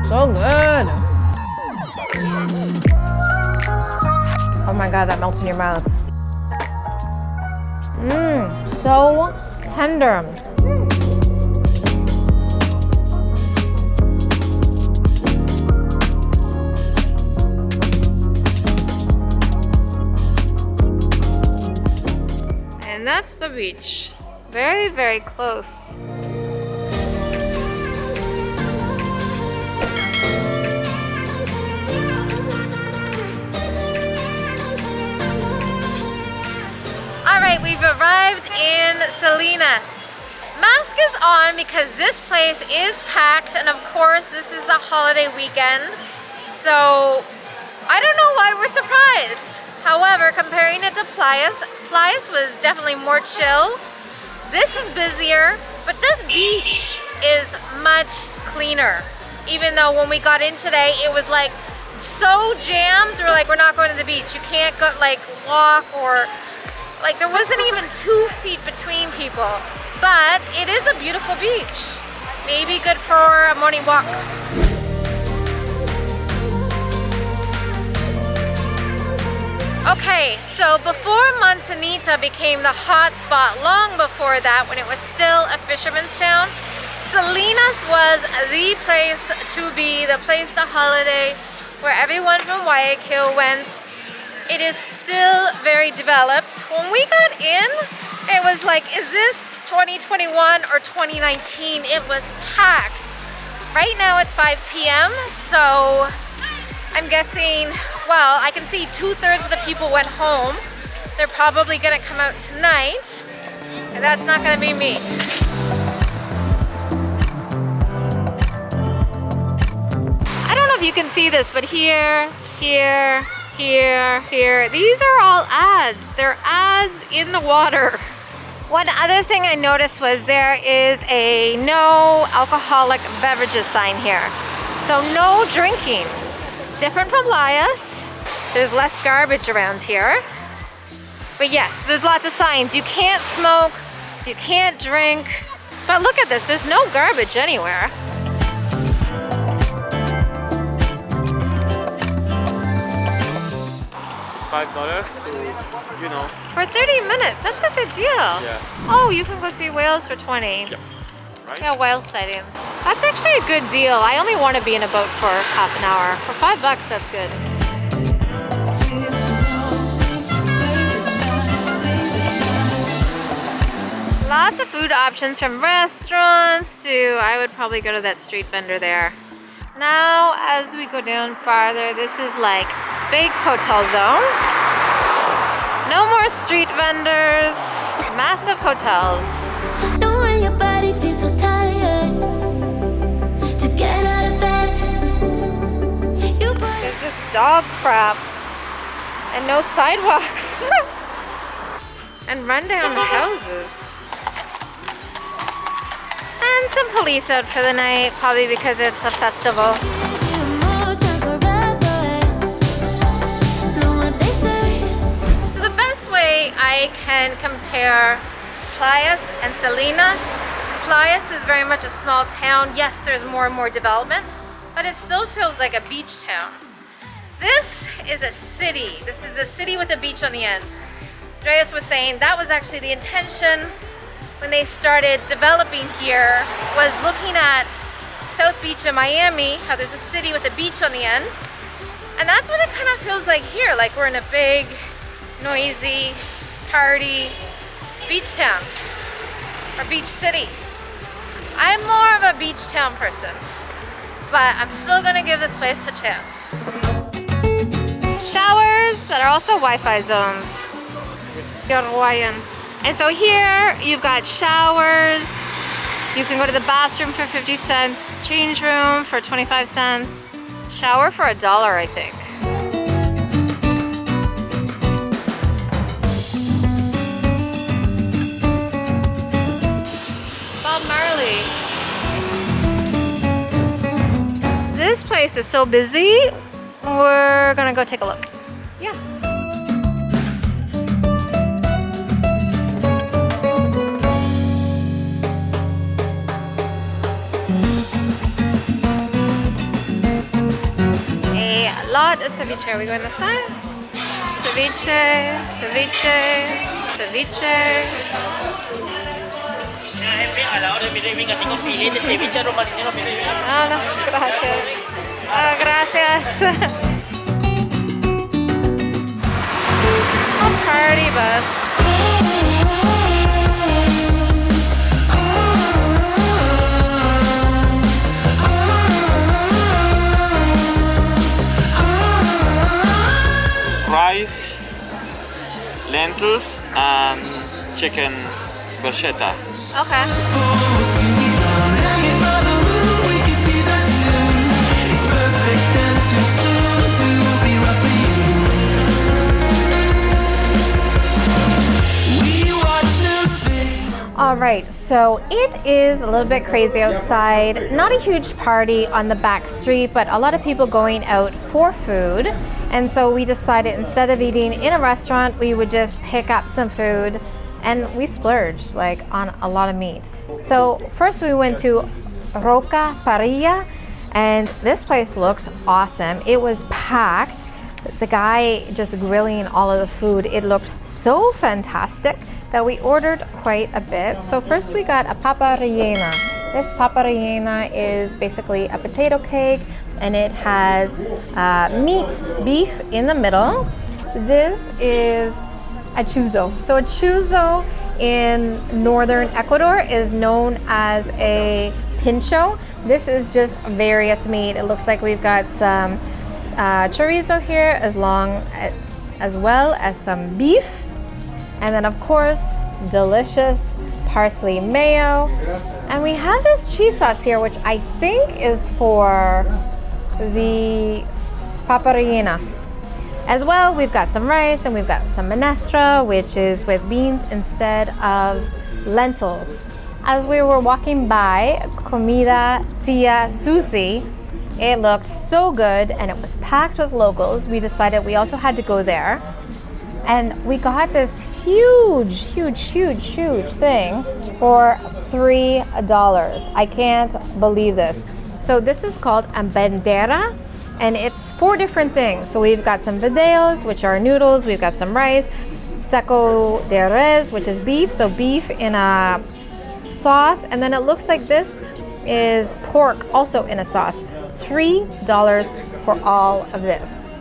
So good. Oh my God, that melts in your mouth. Mmm, so tender. And that's the beach. Very, very close. All right, we've arrived in Salinas. Mask is on because this place is packed, and of course this is the holiday weekend. So I don't know why we're surprised. However, comparing it to Playas was definitely more chill. This is busier, but this beach is much cleaner. Even though when we got in today, it was like so jammed. We're like, we're not going to the beach. You can't go like walk, or like there wasn't even 2 feet between people. But it is a beautiful beach. Maybe good for a morning walk. Okay, so before Manzanita became the hot spot, long before that, when it was still a fisherman's town, Salinas was the place to be, the place to holiday, where everyone from Guayaquil went. It is still very developed. When we got in, it was like, is this 2021 or 2019? It was packed. Right now it's 5 p.m., so I'm guessing, well, I can see 2/3 of the people went home. They're probably gonna come out tonight, and that's not gonna be me. I don't know if you can see this, but here, here, these are all ads. They're ads in the water. One other thing I noticed was there is a no alcoholic beverages sign here. So no drinking. Different from Playas. There's less garbage around here. But yes, there's lots of signs. You can't smoke, you can't drink. But look at this, there's no garbage anywhere. $5 to, you know. For 30 minutes, that's a good deal. Yeah. Oh, you can go see whales for 20. Yep. Right? Yeah, whale sighting. That's actually a good deal. I only want to be in a boat for half an hour. For $5, that's good. Lots of food options, from restaurants to, I would probably go to that street vendor there. Now, as we go down farther, this is like big hotel zone. No more street vendors, massive hotels. Your body feels so tired to get out of bed. There's just dog crap and no sidewalks and rundown houses. And some police out for the night, probably because it's a festival. So the best way I can compare Playas and Salinas. Playas is very much a small town. Yes, there's more and more development, but it still feels like a beach town. This is a city. This is a city with a beach on the end. Andreas was saying that was actually the intention when they started developing here, was looking at South Beach in Miami, how there's a city with a beach on the end. And that's what it kind of feels like here, like we're in a big, noisy, party beach town, or beach city. I'm more of a beach town person, but I'm still gonna give this place a chance. Showers that are also Wi-Fi zones. You're Hawaiian. And so here you've got showers. You can go to the bathroom for 50 cents, change room for 25 cents, shower for $1, I think. Bob Marley. This place is so busy. We're gonna go take a look. Yeah. ceviche? Are we going this side? Ceviche, ceviche, ceviche. A la hora, mire, venga, tengo filete, ceviche, arroz marinero, mire. Ah, no, gracias. Ah, gracias. A party bus. Rice, lentils, and chicken bruschetta. Okay. All right, so it is a little bit crazy outside. Not a huge party on the back street, but a lot of people going out for food. And so we decided instead of eating in a restaurant, we would just pick up some food, and we splurged like on a lot of meat. So first we went to Roca Parrilla, and this place looked awesome. It was packed. The guy just grilling all of the food, it looked so fantastic that we ordered quite a bit. So first we got a papa rellena. This papa rellena is basically a potato cake, and it has beef in the middle. This is a chuzo. So a chuzo in northern Ecuador is known as a pincho. This is just various meat. It looks like we've got some chorizo here, as well as some beef. And then of course, delicious parsley mayo. And we have this cheese sauce here, which I think is for the papa rellena. As well, we've got some rice and we've got some minestra, which is with beans instead of lentils. As we were walking by Comida Tia Susi, it looked so good and it was packed with locals. We decided we also had to go there. And we got this huge thing for $3. I can't believe this. So this is called a bandera, and it's 4 different things. So we've got some videos, which are noodles. We've got some rice, seco de res, which is beef. So beef in a sauce. And then it looks like this is pork also in a sauce. $3 for all of this.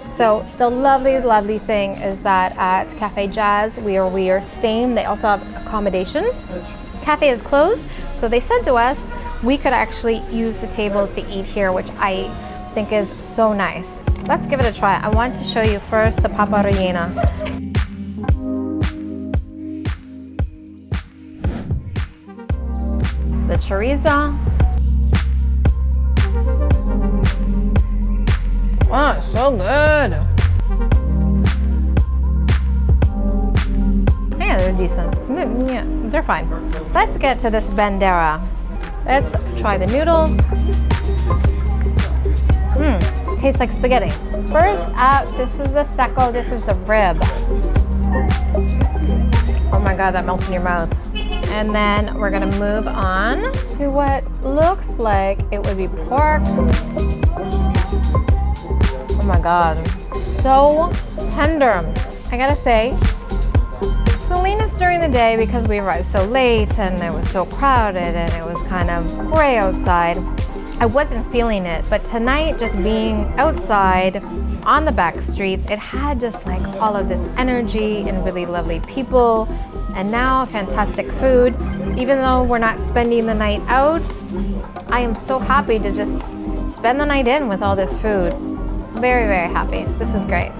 So the lovely thing is that at Cafe Jazz, we are staying. They also have accommodation. Cafe is closed, so they said to us we could actually use the tables to eat here, which I think is so nice. Let's give it a try. I want to show you first the papa rellena. The chorizo. Oh, it's so good. Yeah, they're decent. Yeah, they're fine. Let's get to this bandera. Let's try the noodles. Tastes like spaghetti. First up, this is the seco. This is the rib. Oh my God, that melts in your mouth. And then we're gonna move on to what looks like it would be pork. Oh my God, so tender. I gotta say, Salinas during the day, because we arrived so late and it was so crowded and it was kind of gray outside, I wasn't feeling it. But tonight, just being outside on the back streets, it had just like all of this energy and really lovely people, and now fantastic food. Even though we're not spending the night out, I am so happy to just spend the night in with all this food. Very happy. This is great.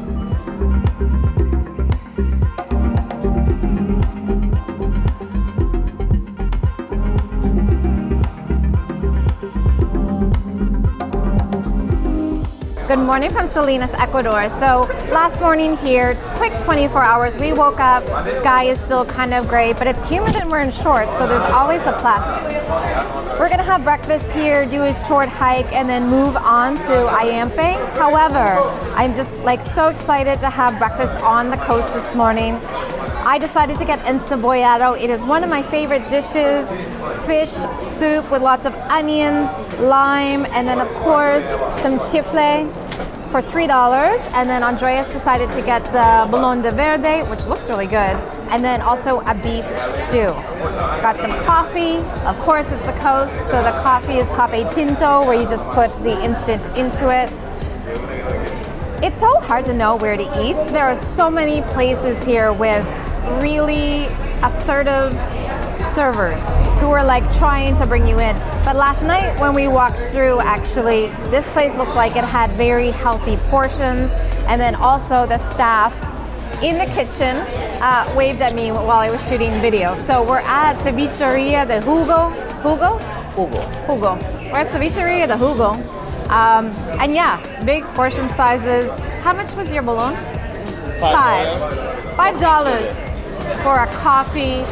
Good morning from Salinas, Ecuador. So last morning here, quick 24 hours, we woke up, sky is still kind of gray, but it's humid and we're in shorts, so there's always a plus. We're gonna have breakfast here, do a short hike, and then move on to Ayampe. However, I'm just like so excited to have breakfast on the coast this morning. I decided to get encebollado. It is one of my favorite dishes. Fish soup with lots of onions, lime, and then of course some chifle. for $3, and then Andreas decided to get the Bologna de Verde, which looks really good, and then also a beef stew. Got some coffee. Of course, it's the coast, so the coffee is Cafe Tinto, where you just put the instant into it. It's so hard to know where to eat. There are so many places here with really assertive servers who are like trying to bring you in. But last night when we walked through, actually, this place looked like it had very healthy portions, and then also the staff in the kitchen waved at me while I was shooting video. So we're at Cevicheria de Hugo. Hugo. We're at Cevicheria de Hugo. And yeah, big portion sizes. How much was your bologna? $5 for a coffee,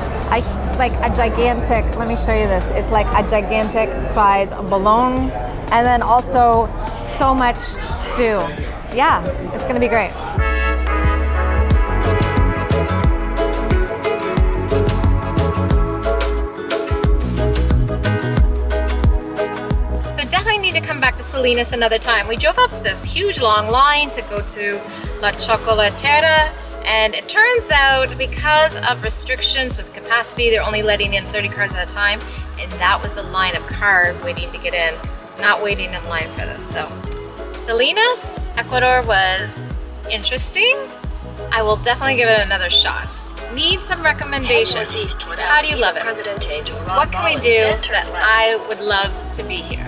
like a gigantic, let me show you this. It's like a gigantic fried bologna, and then also so much stew. Yeah, it's gonna be great. Definitely need to come back to Salinas another time. We drove up this huge long line to go to La Chocolatera, and it turns out because of restrictions with capacity, they're only letting in 30 cars at a time, and that was the line of cars waiting to get in, not waiting in line for this. So Salinas, Ecuador was interesting. I will definitely give it another shot. Need some recommendations. How do you love it? What can we do that I would love to be here?